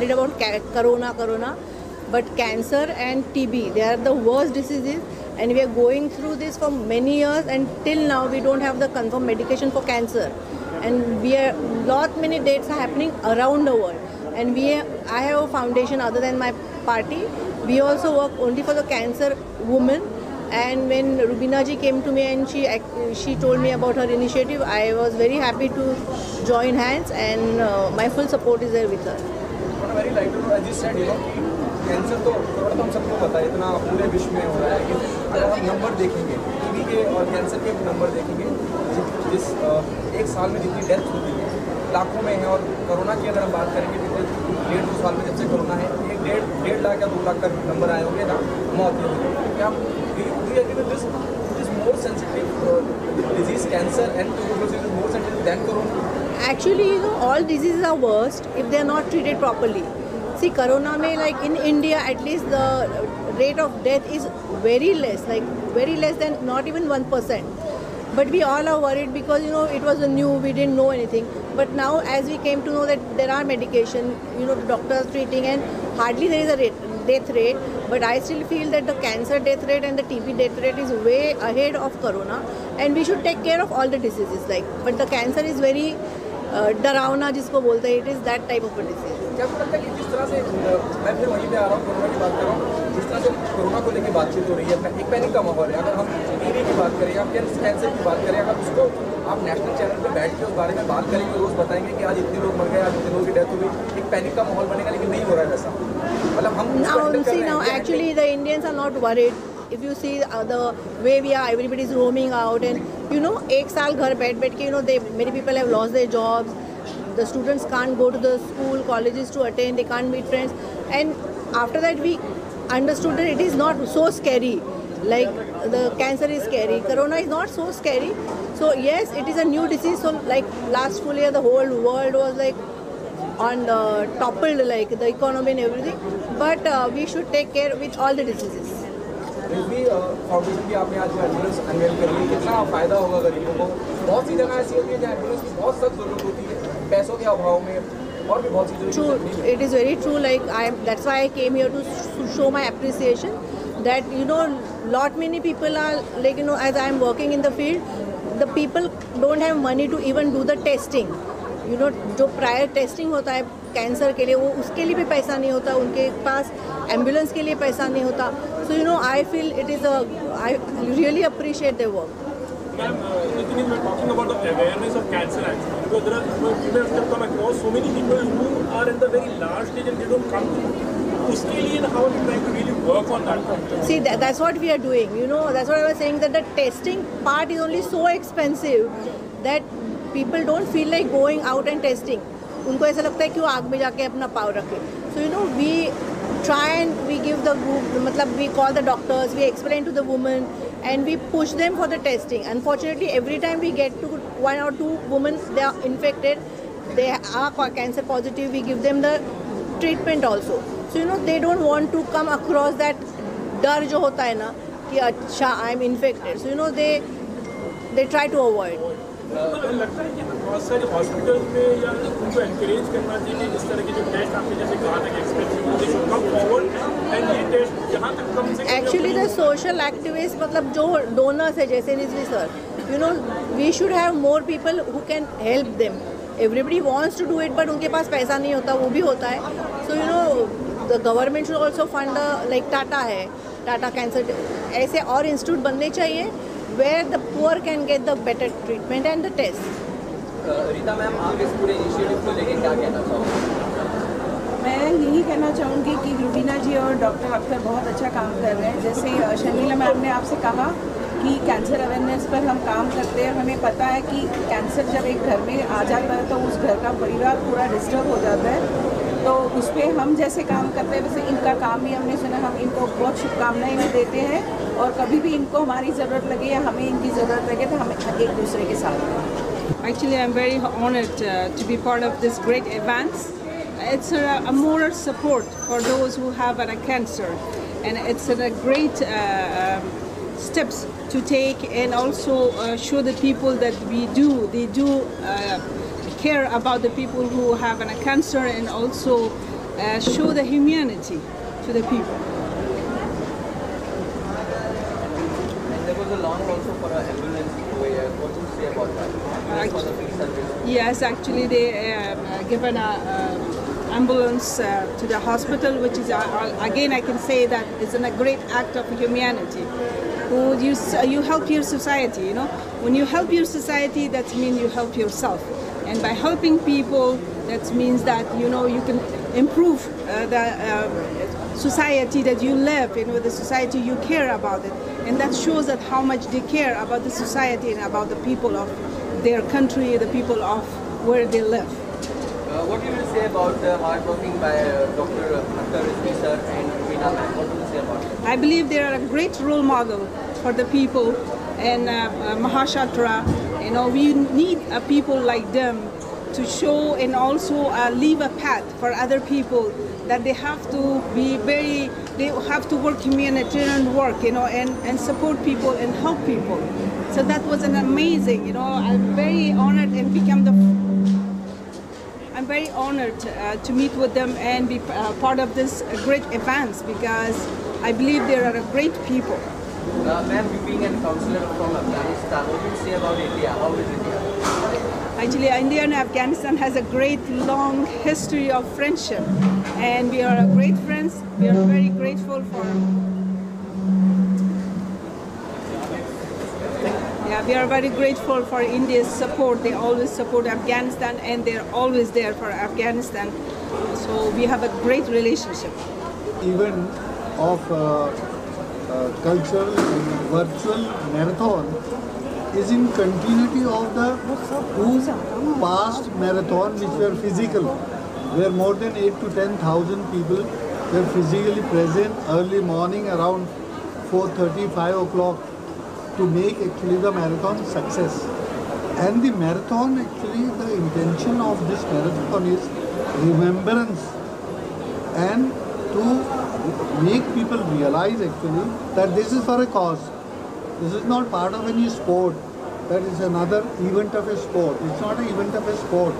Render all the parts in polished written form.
worried about corona, but cancer and TB, they are the worst diseases, and we are going through this for many years, and till now we don't have the confirmed medication for cancer, and many deaths are happening around the world, and I have a foundation other than my party. We also work only for the cancer women. And when Rubina ji came to me and she told me about her initiative, I was very happy to join hands, and my full support is there with her. What I very like to know, as you said, cancer तो हम सबको पता है, इतना पूरे विश्व में हो रहा है, लेकिन अगर हम नंबर देखेंगे टीबी के और कैंसर के नंबर देखेंगे, जिस एक साल में जितनी डेथ होती है लाखों में है, और कोरोना की अगर हम बात करेंगे पिछले 1.5-2 साल में जब से कोरोना है, 1.5 लाख या 2 लाख का नंबर आए होंगे ना मौत होगी. क्या we agree with this? It is more sensitive disease, cancer and tuberculosis is more sensitive than corona? Actually, all diseases are worst if they are not treated properly. See, corona mein, like in India, at least the rate of death is very less, like very less than not even 1%. But we all are worried because it was new, we didn't know anything. But now, as we came to know that there are medication, the doctors treating, and hardly there is a death rate. But I still feel that the cancer death rate and the TB death rate is way ahead of corona, and we should take care of all the diseases. But the cancer is very डरावना जिसको बोलते हैं, it is that type of disease. क्या आपको लगता है कि जिस तरह से मैं फिर वहीं पे आ रहा हूँ, कोरोना की बात कर रहा हूँ, जिस तरह से कोरोना को लेकर बातचीत हो रही है, एक पैनिक का माहौल है. अगर हम टीबी की बात करें या कैंसर की बात करें, अगर उसको आप नेशनल चैनल पे बैठ के उस बारे में बात करेंगे, रोज़ बताएंगे कि आज इतने लोग मर गए, आज इतने लोगों की डेथ हो गई, एक पैनिक का माहौल बनेगा, लेकिन नहीं हो रहा है वैसा. मतलब हम now actually the Indians are not worried. If you see the way we are, everybody is roaming out, and एक साल घर बैठ के many people have lost their jobs. The students can't go to the school, colleges to attend, they can't meet friends, and after that we understood that it is not so scary. Like the cancer is scary, corona is not so scary. So yes, it is a new disease. So like last full year the whole world was like on toppled, like the economy and everything, but we should take care with all the diseases. Foundation की आपने आज ambulance unwell कर ली, कितना फ़ायदा होगा गरीबों को. बहुत सी जगह ऐसी होती है जहाँ एम्बुलेंस की बहुत सख्त ज़रूरत होती है पैसों के अभाव में, और भी बहुत सी चीज़ें. True, it is very true. Like that's why I came here to show my appreciation. That lot many people are like as I am working in the field, the people don't have money to even do the testing. जो prior testing होता है cancer के लिए, वो उसके लिए भी पैसा नहीं होता, उनके पास एम्बुलेंस के लिए पैसा नहीं होता. So I feel it is I really appreciate their work. Ma'am, the thing is, we're talking about the awareness of cancer actually, because there are you may have come across so many people who are in the very large stage and they don't come to uske liye, how are you trying to really work on that? See, that's what we are doing. That's what I was saying, that the testing part is only so expensive that people don't feel like going out and testing. उनको ऐसा लगता है कि वो आग में जाके अपना पाव रखे. So we try and we give the group, मतलब we call the doctors, we explain to the women, and we push them for the testing. Unfortunately, every time we get to 1 or 2 women, they are infected, they are cancer positive, we give them the treatment also. So they don't want to come across that डर जो होता है ना कि अच्छा I am infected. So they try to avoid. लगता है कि बहुत सारे हॉस्पिटल में या उनको एनकरेज करना चाहिए इस तरह के जो टेस्ट आपने जैसे कहा था कि expensive they should come forward and ये टेस्ट जहाँ तक कम से एक्चुअली द सोशल एक्टिविस्ट, मतलब जो डोनर्स है जैसे Rizvi sir, we should have more people who can help them. Everybody wants to do it, but उनके पास पैसा नहीं होता, वो भी होता है. So the government should also fund, like Tata है, टाटा कैंसर, ऐसे और इंस्टीट्यूट बनने चाहिए where the poor can get the better treatment and the test. Rita ma'am, आप इस पूरे इनिशिएटिव को लेकर क्या कहना चाहोगे? मैं यही कहना चाहूँगी कि रुबीना जी और डॉक्टर अख्तर बहुत अच्छा काम कर रहे हैं. जैसे शर्मिला मैम ने आपसे कहा कि कैंसर अवेयरनेस पर हम काम करते हैं. हमें पता है कि कैंसर जब एक घर में आ जाता है तो उस घर का परिवार पूरा डिस्टर्ब हो जाता है. तो उस पर हम जैसे काम करते हैं वैसे इनका काम भी हमने सुना. हम इनको बहुत शुभकामनाएं भी देते हैं, और कभी भी इनको हमारी ज़रूरत लगे या हमें इनकी ज़रूरत लगे तो हम एक दूसरे के साथ हैं. Actually, I'm very honored to be part of this great event. It's a moral support for those who have a cancer, and it's a great steps to take, and also show the people that they do care about the people who have a cancer, and also show the humanity to the people. And there was a launch also for an ambulance over here. What do you say about that? For the free service. Yes, actually they given a ambulance to the hospital, which is again I can say that it's a great act of humanity. You help your society, you know. When you help your society, that means you help yourself, and by helping people, that means that you know you can improve the society that you live in, with the society you care about it, and that shows that how much they care about the society and about the people of their country, the people of where they live. What do you say about the hard working by Dr. Akhtar Rizvi sir and Rubina ma'am? What do you say about it? I believe they are a great role model for the people, and Mahashatra, you know, we need people like them to show and also leave a path for other people, that they have to be they have to work humanitarian work, you know, and support people and help people. So that was an amazing, you know, I'm very honored to meet with them and be part of this great events, because I believe they are a great people. Ma'am, you being a counselor from Afghanistan, what do you say about India? How is India? Actually, India and Afghanistan has a great long history of friendship, and we are great friends. We are very grateful for. Yeah, we are very grateful for India's support. They always support Afghanistan, and they're always there for Afghanistan. So we have a great relationship. Event of cultural and virtual marathon is in continuity of the two past marathon which were physical, where more than 8 to 10,000 people were physically present early morning around 4:30, 5 o'clock to make actually the marathon success. And the marathon, actually the intention of this marathon is remembrance and to make people realize actually that this is for a cause. This is not part of any sport. That is another event of a sport. It's not an event of a sport,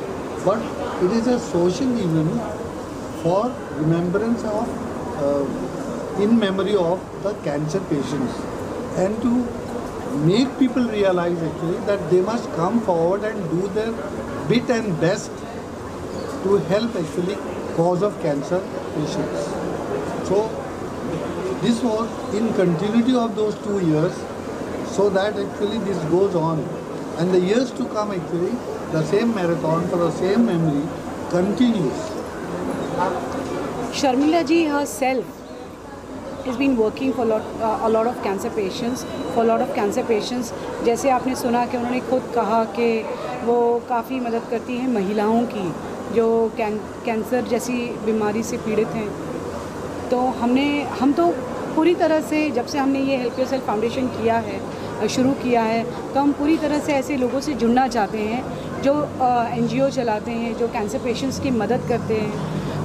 but it is a social event for remembrance of, in memory of the cancer patients, and to make people realize actually that they must come forward and do their bit and best to help actually cause of cancer patients. So this was in continuity of those 2 years, so that actually this goes on, and the years to come actually the same marathon for the same memory continues. Sharmila ji herself has been working for a lot of cancer patients, जैसे आपने सुना कि उन्होंने खुद कहा कि वो काफ़ी मदद करती हैं महिलाओं की जो कैंसर जैसी बीमारी से पीड़ित हैं। तो हम तो पूरी तरह से जब से हमने ये हेल्प योरसेल्फ फाउंडेशन शुरू किया है, तो हम पूरी तरह से ऐसे लोगों से जुड़ना चाहते हैं जो NGO चलाते हैं, जो कैंसर पेशेंट्स की मदद करते हैं।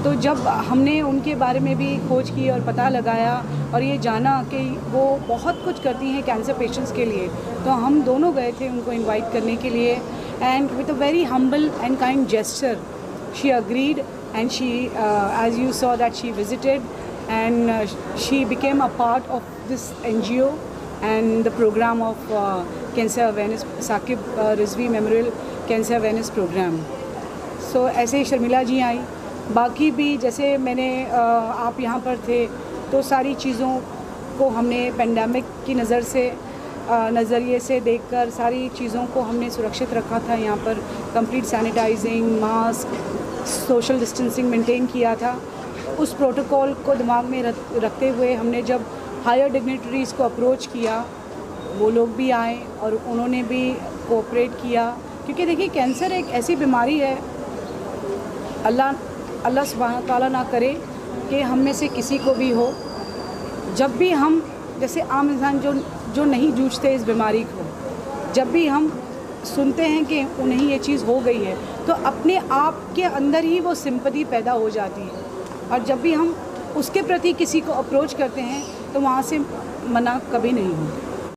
तो जब हमने उनके बारे में भी खोज की और पता लगाया और ये जाना कि वो बहुत कुछ करती हैं कैंसर पेशेंट्स के लिए, तो हम दोनों गए थे उनको इनवाइट करने के लिए, and with a very humble and kind gesture she agreed, and she as you saw that she visited and she became a part of this NGO and the program of cancer awareness, Saqib Rizvi Memorial Cancer Awareness Program. So ऐसे ही शर्मिला जी आई, बाकी भी जैसे मैंने आप यहाँ पर थे तो सारी चीज़ों को हमने पेंडेमिक की नज़रिए से देखकर सारी चीज़ों को हमने सुरक्षित रखा था। यहाँ पर complete sanitising, mask, social distancing maintain किया था। उस प्रोटोकॉल को दिमाग में रखते हुए हमने जब हायर डिग्निटरीज़ को अप्रोच किया, वो लोग भी आए और उन्होंने भी कोऑपरेट किया, क्योंकि देखिए कैंसर एक ऐसी बीमारी है, अल्लाह सुब्हान ताला ना करे कि हम में से किसी को भी हो। जब भी हम जैसे आम इंसान जो नहीं जूझते इस बीमारी को, जब भी हम सुनते हैं कि उन्हें ये चीज़ हो गई है, तो अपने आप के अंदर ही वो सिंपैथी पैदा हो जाती है, और जब भी हम उसके प्रति किसी को अप्रोच करते हैं तो वहाँ से मना कभी नहीं होता।